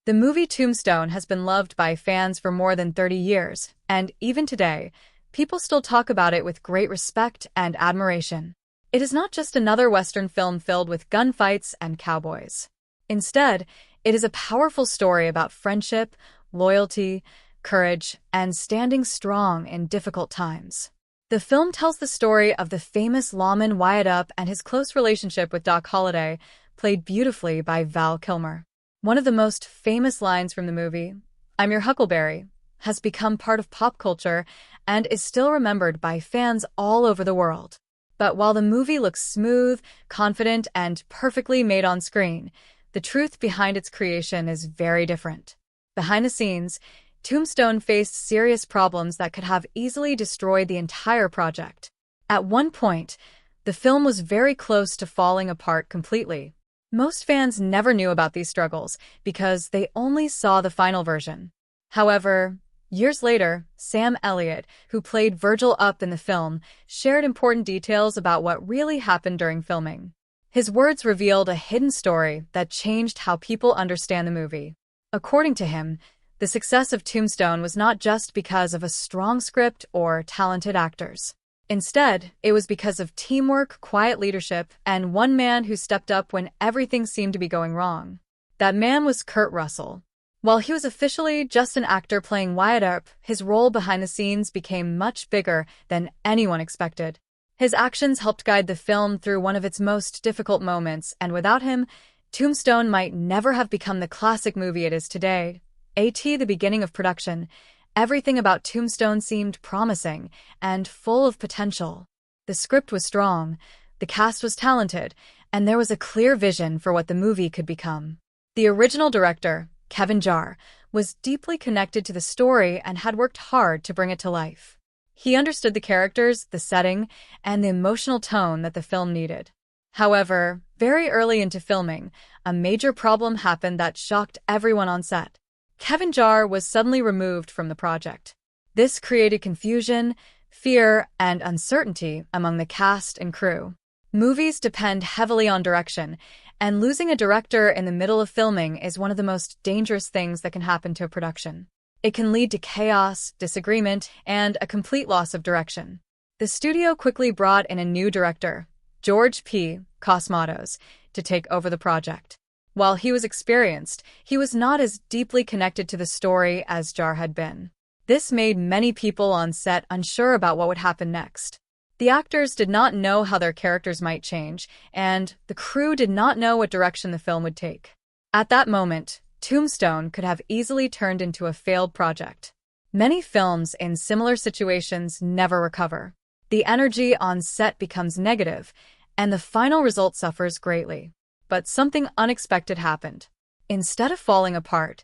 The movie Tombstone has been loved by fans for more than 30 years, and even today, people still talk about it with great respect and admiration. It is not just another Western film filled with gunfights and cowboys. Instead, it is a powerful story about friendship, loyalty, courage, and standing strong in difficult times. The film tells the story of the famous lawman Wyatt Earp and his close relationship with Doc Holliday, played beautifully by Val Kilmer. One of the most famous lines from the movie, "I'm your Huckleberry," has become part of pop culture and is still remembered by fans all over the world. But while the movie looks smooth, confident, and perfectly made on screen, the truth behind its creation is very different. Behind the scenes, Tombstone faced serious problems that could have easily destroyed the entire project. At one point, the film was very close to falling apart completely. Most fans never knew about these struggles because they only saw the final version. However, years later, Sam Elliott, who played Virgil Up in the film, shared important details about what really happened during filming. His words revealed a hidden story that changed how people understand the movie. According to him, the success of Tombstone was not just because of a strong script or talented actors. Instead, it was because of teamwork, quiet leadership, and one man who stepped up when everything seemed to be going wrong. That man was Kurt Russell. While he was officially just an actor playing Wyatt Earp, his role behind the scenes became much bigger than anyone expected. His actions helped guide the film through one of its most difficult moments, and without him, Tombstone might never have become the classic movie it is today. At the beginning of production, everything about Tombstone seemed promising and full of potential. The script was strong, the cast was talented, and there was a clear vision for what the movie could become. The original director, Kevin Jarre, was deeply connected to the story and had worked hard to bring it to life. He understood the characters, the setting, and the emotional tone that the film needed. However, very early into filming, a major problem happened that shocked everyone on set. Kevin Jarre was suddenly removed from the project. This created confusion, fear, and uncertainty among the cast and crew. Movies depend heavily on direction, and losing a director in the middle of filming is one of the most dangerous things that can happen to a production. It can lead to chaos, disagreement, and a complete loss of direction. The studio quickly brought in a new director, George P. Cosmatos, to take over the project. While he was experienced, he was not as deeply connected to the story as Jarre had been. This made many people on set unsure about what would happen next. The actors did not know how their characters might change, and the crew did not know what direction the film would take. At that moment, Tombstone could have easily turned into a failed project. Many films in similar situations never recover. The energy on set becomes negative, and the final result suffers greatly. But something unexpected happened. Instead of falling apart,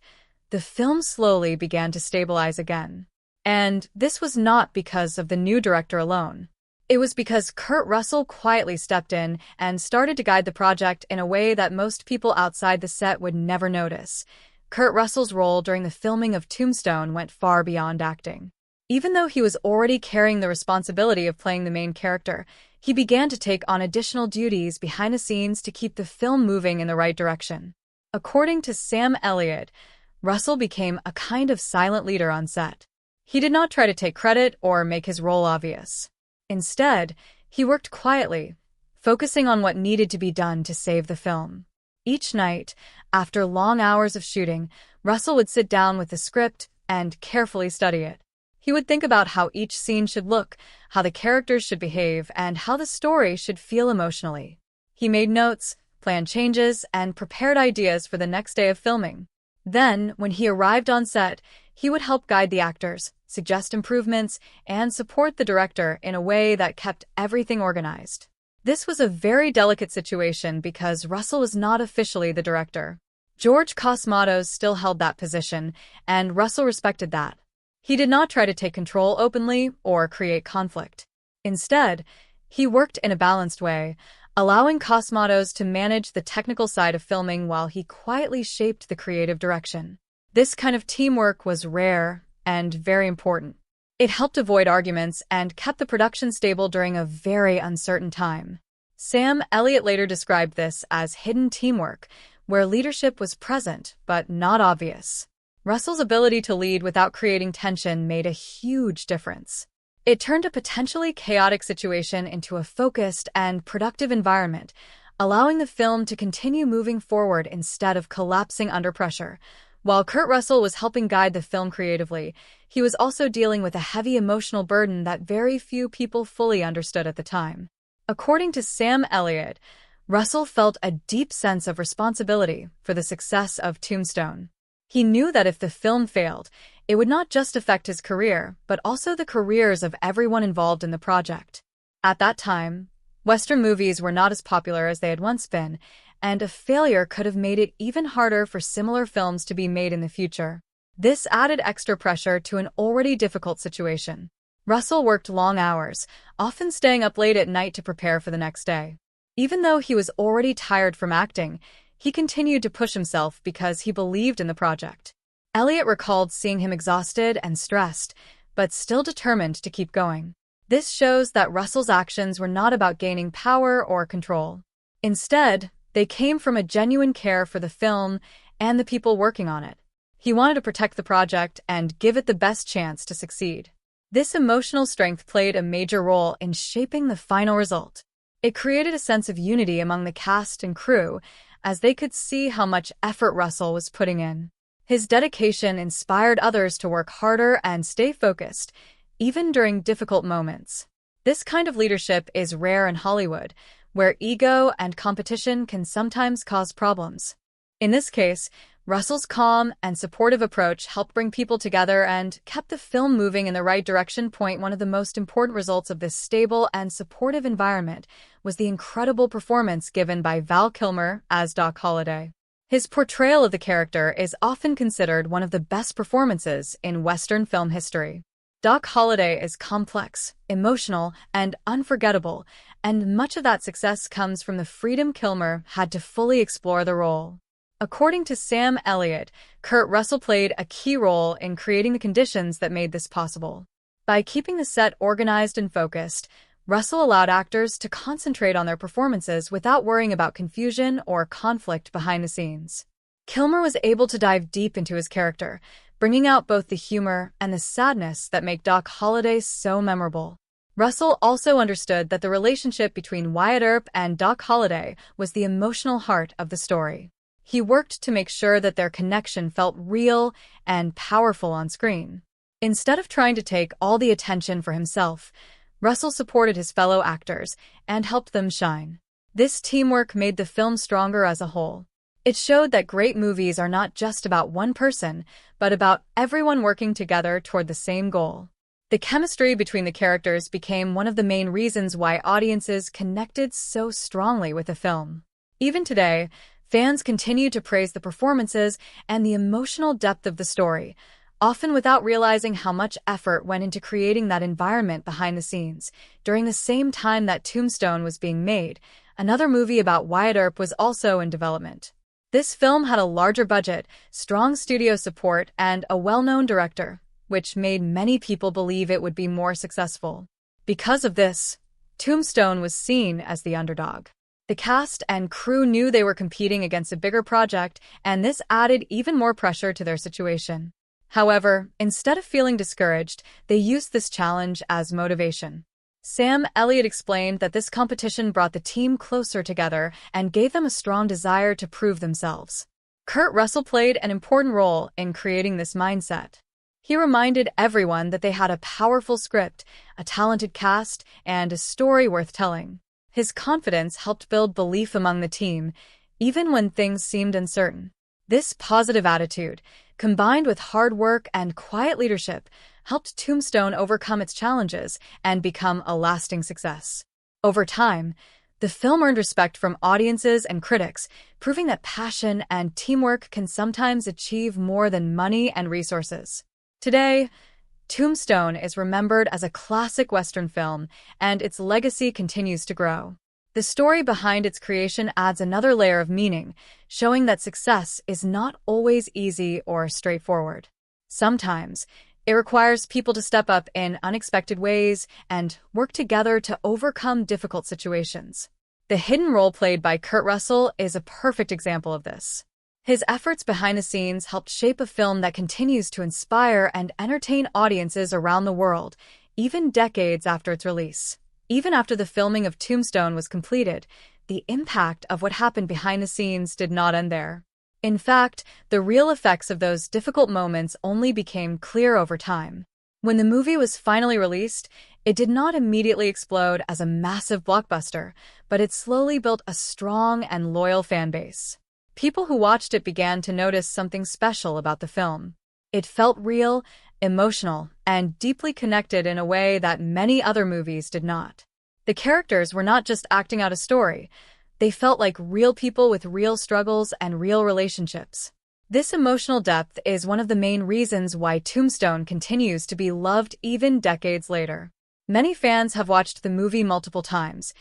the film slowly began to stabilize again. And this was not because of the new director alone. It was because Kurt Russell quietly stepped in and started to guide the project in a way that most people outside the set would never notice. Kurt Russell's role during the filming of Tombstone went far beyond acting. Even though he was already carrying the responsibility of playing the main character, he began to take on additional duties behind the scenes to keep the film moving in the right direction. According to Sam Elliott, Russell became a kind of silent leader on set. He did not try to take credit or make his role obvious. Instead, he worked quietly, focusing on what needed to be done to save the film. Each night, after long hours of shooting, Russell would sit down with the script and carefully study it. He would think about how each scene should look, how the characters should behave, and how the story should feel emotionally. He made notes, planned changes, and prepared ideas for the next day of filming. Then, when he arrived on set, he would help guide the actors, suggest improvements, and support the director in a way that kept everything organized. This was a very delicate situation because Russell was not officially the director. George Cosmatos still held that position, and Russell respected that. He did not try to take control openly or create conflict. Instead, he worked in a balanced way, allowing Cosmatos to manage the technical side of filming while he quietly shaped the creative direction. This kind of teamwork was rare and very important. It helped avoid arguments and kept the production stable during a very uncertain time. Sam Elliott later described this as hidden teamwork, where leadership was present but not obvious. Russell's ability to lead without creating tension made a huge difference. It turned a potentially chaotic situation into a focused and productive environment, allowing the film to continue moving forward instead of collapsing under pressure. While Kurt Russell was helping guide the film creatively, he was also dealing with a heavy emotional burden that very few people fully understood at the time. According to Sam Elliott, Russell felt a deep sense of responsibility for the success of Tombstone. He knew that if the film failed, it would not just affect his career, but also the careers of everyone involved in the project. At that time, Western movies were not as popular as they had once been, and a failure could have made it even harder for similar films to be made in the future. This added extra pressure to an already difficult situation. Russell worked long hours, often staying up late at night to prepare for the next day. Even though he was already tired from acting, he continued to push himself because he believed in the project. Elliot recalled seeing him exhausted and stressed, but still determined to keep going. This shows that Russell's actions were not about gaining power or control. Instead, they came from a genuine care for the film and the people working on it. He wanted to protect the project and give it the best chance to succeed. This emotional strength played a major role in shaping the final result. It created a sense of unity among the cast and crew, as they could see how much effort Russell was putting in. His dedication inspired others to work harder and stay focused, even during difficult moments. This kind of leadership is rare in Hollywood, where ego and competition can sometimes cause problems. In this case, Russell's calm and supportive approach helped bring people together and kept the film moving in the right direction. One of the most important results of this stable and supportive environment was the incredible performance given by Val Kilmer as Doc Holliday. His portrayal of the character is often considered one of the best performances in Western film history. Doc Holliday is complex, emotional, and unforgettable, and much of that success comes from the freedom Kilmer had to fully explore the role. According to Sam Elliott, Kurt Russell played a key role in creating the conditions that made this possible. By keeping the set organized and focused, Russell allowed actors to concentrate on their performances without worrying about confusion or conflict behind the scenes. Kilmer was able to dive deep into his character, bringing out both the humor and the sadness that make Doc Holliday so memorable. Russell also understood that the relationship between Wyatt Earp and Doc Holliday was the emotional heart of the story. He worked to make sure that their connection felt real and powerful on screen. Instead of trying to take all the attention for himself, Russell supported his fellow actors and helped them shine. This teamwork made the film stronger as a whole. It showed that great movies are not just about one person, but about everyone working together toward the same goal. The chemistry between the characters became one of the main reasons why audiences connected so strongly with the film. Even today, fans continue to praise the performances and the emotional depth of the story, often without realizing how much effort went into creating that environment behind the scenes. During the same time that Tombstone was being made, another movie about Wyatt Earp was also in development. This film had a larger budget, strong studio support, and a well-known director, which made many people believe it would be more successful. Because of this, Tombstone was seen as the underdog. The cast and crew knew they were competing against a bigger project, and this added even more pressure to their situation. However, instead of feeling discouraged, they used this challenge as motivation. Sam Elliott explained that this competition brought the team closer together and gave them a strong desire to prove themselves. Kurt Russell played an important role in creating this mindset. He reminded everyone that they had a powerful script, a talented cast, and a story worth telling. His confidence helped build belief among the team, even when things seemed uncertain. This positive attitude, combined with hard work and quiet leadership, helped Tombstone overcome its challenges and become a lasting success. Over time, the film earned respect from audiences and critics, proving that passion and teamwork can sometimes achieve more than money and resources. Today, Tombstone is remembered as a classic Western film, and its legacy continues to grow. The story behind its creation adds another layer of meaning, showing that success is not always easy or straightforward. Sometimes, it requires people to step up in unexpected ways and work together to overcome difficult situations. The hidden role played by Kurt Russell is a perfect example of this. His efforts behind the scenes helped shape a film that continues to inspire and entertain audiences around the world, even decades after its release. Even after the filming of Tombstone was completed, the impact of what happened behind the scenes did not end there. In fact, the real effects of those difficult moments only became clear over time. When the movie was finally released, it did not immediately explode as a massive blockbuster, but it slowly built a strong and loyal fan base. People who watched it began to notice something special about the film. It felt real, emotional, and deeply connected in a way that many other movies did not. The characters were not just acting out a story. They felt like real people with real struggles and real relationships. This emotional depth is one of the main reasons why Tombstone continues to be loved even decades later. Many fans have watched the movie multiple times,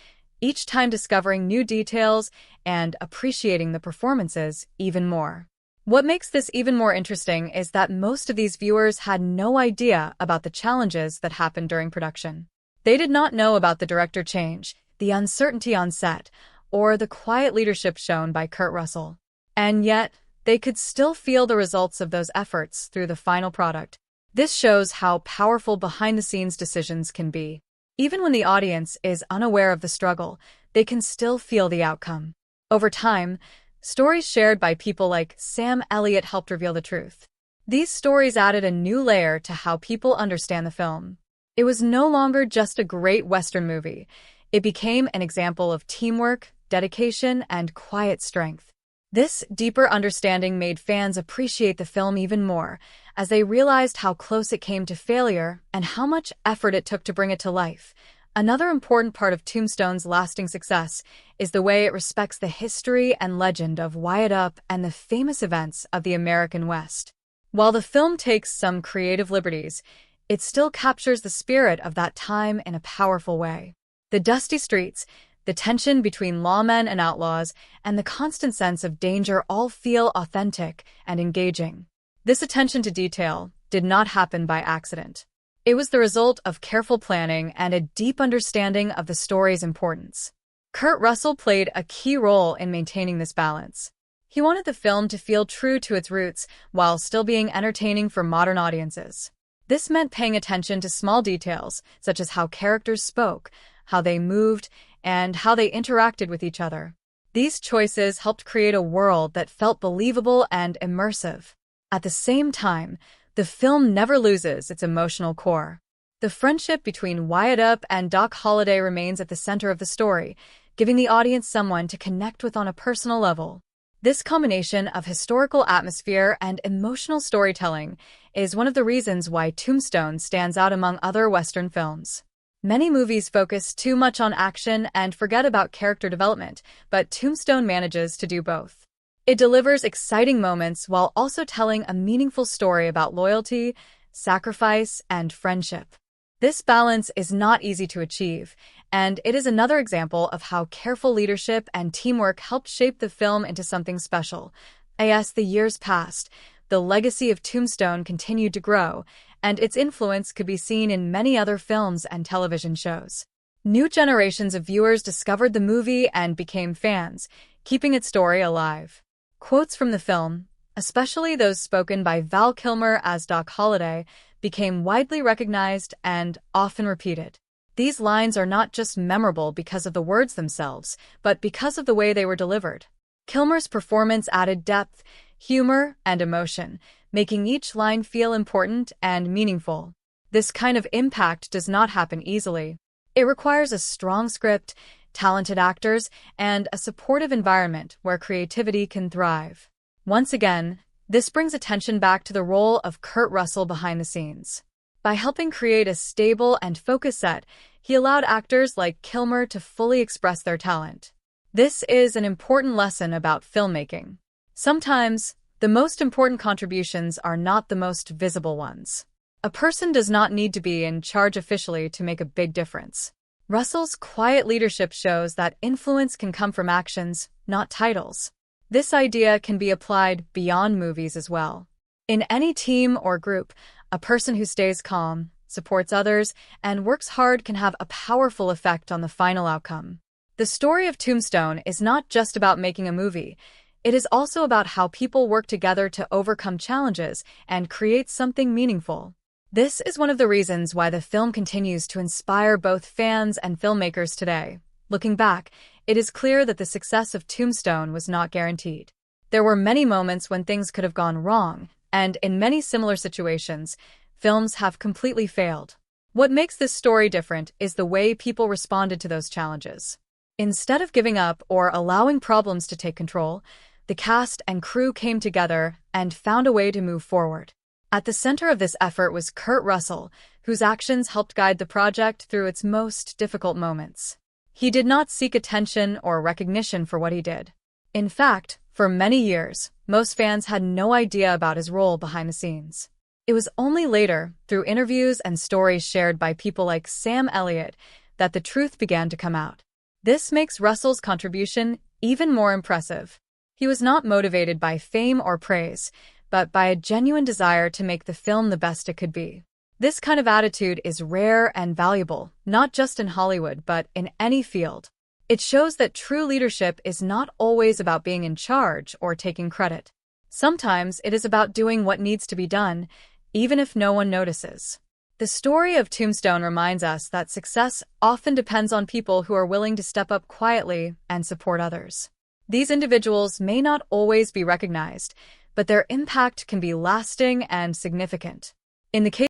each time discovering new details and appreciating the performances even more. What makes this even more interesting is that most of these viewers had no idea about the challenges that happened during production. They did not know about the director change, the uncertainty on set, or the quiet leadership shown by Kurt Russell. And yet, they could still feel the results of those efforts through the final product. This shows how powerful behind-the-scenes decisions can be. Even when the audience is unaware of the struggle, they can still feel the outcome. Over time, stories shared by people like Sam Elliott helped reveal the truth. These stories added a new layer to how people understand the film. It was no longer just a great Western movie. It became an example of teamwork, dedication, and quiet strength. This deeper understanding made fans appreciate the film even more, as they realized how close it came to failure and how much effort it took to bring it to life. Another important part of Tombstone's lasting success is the way it respects the history and legend of Wyatt Earp and the famous events of the American West. While the film takes some creative liberties, it still captures the spirit of that time in a powerful way. The dusty streets, the tension between lawmen and outlaws, and the constant sense of danger all feel authentic and engaging. This attention to detail did not happen by accident. It was the result of careful planning and a deep understanding of the story's importance. Kurt Russell played a key role in maintaining this balance. He wanted the film to feel true to its roots while still being entertaining for modern audiences. This meant paying attention to small details, such as how characters spoke, how they moved, and how they interacted with each other. These choices helped create a world that felt believable and immersive. At the same time, the film never loses its emotional core. The friendship between Wyatt Earp and Doc Holliday remains at the center of the story, giving the audience someone to connect with on a personal level. This combination of historical atmosphere and emotional storytelling is one of the reasons why Tombstone stands out among other Western films. Many movies focus too much on action and forget about character development, but Tombstone manages to do both. It delivers exciting moments while also telling a meaningful story about loyalty, sacrifice, and friendship. This balance is not easy to achieve, and it is another example of how careful leadership and teamwork helped shape the film into something special. As the years passed, the legacy of Tombstone continued to grow, and its influence could be seen in many other films and television shows. New generations of viewers discovered the movie and became fans, keeping its story alive. Quotes from the film, especially those spoken by Val Kilmer as Doc Holliday, became widely recognized and often repeated. These lines are not just memorable because of the words themselves, but because of the way they were delivered. Kilmer's performance added depth, humor, and emotion, making each line feel important and meaningful. This kind of impact does not happen easily. It requires a strong script, talented actors, and a supportive environment where creativity can thrive. Once again, this brings attention back to the role of Kurt Russell behind the scenes. By helping create a stable and focused set, he allowed actors like Kilmer to fully express their talent. This is an important lesson about filmmaking. Sometimes, the most important contributions are not the most visible ones. A person does not need to be in charge officially to make a big difference. Russell's quiet leadership shows that influence can come from actions, not titles. This idea can be applied beyond movies as well. In any team or group, a person who stays calm, supports others, and works hard can have a powerful effect on the final outcome. The story of Tombstone is not just about making a movie. It is also about how people work together to overcome challenges and create something meaningful. This is one of the reasons why the film continues to inspire both fans and filmmakers today. Looking back, it is clear that the success of Tombstone was not guaranteed. There were many moments when things could have gone wrong, and in many similar situations, films have completely failed. What makes this story different is the way people responded to those challenges. Instead of giving up or allowing problems to take control, the cast and crew came together and found a way to move forward. At the center of this effort was Kurt Russell, whose actions helped guide the project through its most difficult moments. He did not seek attention or recognition for what he did. In fact, for many years, most fans had no idea about his role behind the scenes. It was only later, through interviews and stories shared by people like Sam Elliott, that the truth began to come out. This makes Russell's contribution even more impressive. He was not motivated by fame or praise, but by a genuine desire to make the film the best it could be. This kind of attitude is rare and valuable, not just in Hollywood, but in any field. It shows that true leadership is not always about being in charge or taking credit. Sometimes it is about doing what needs to be done, even if no one notices. The story of Tombstone reminds us that success often depends on people who are willing to step up quietly and support others. These individuals may not always be recognized, but their impact can be lasting and significant. In the case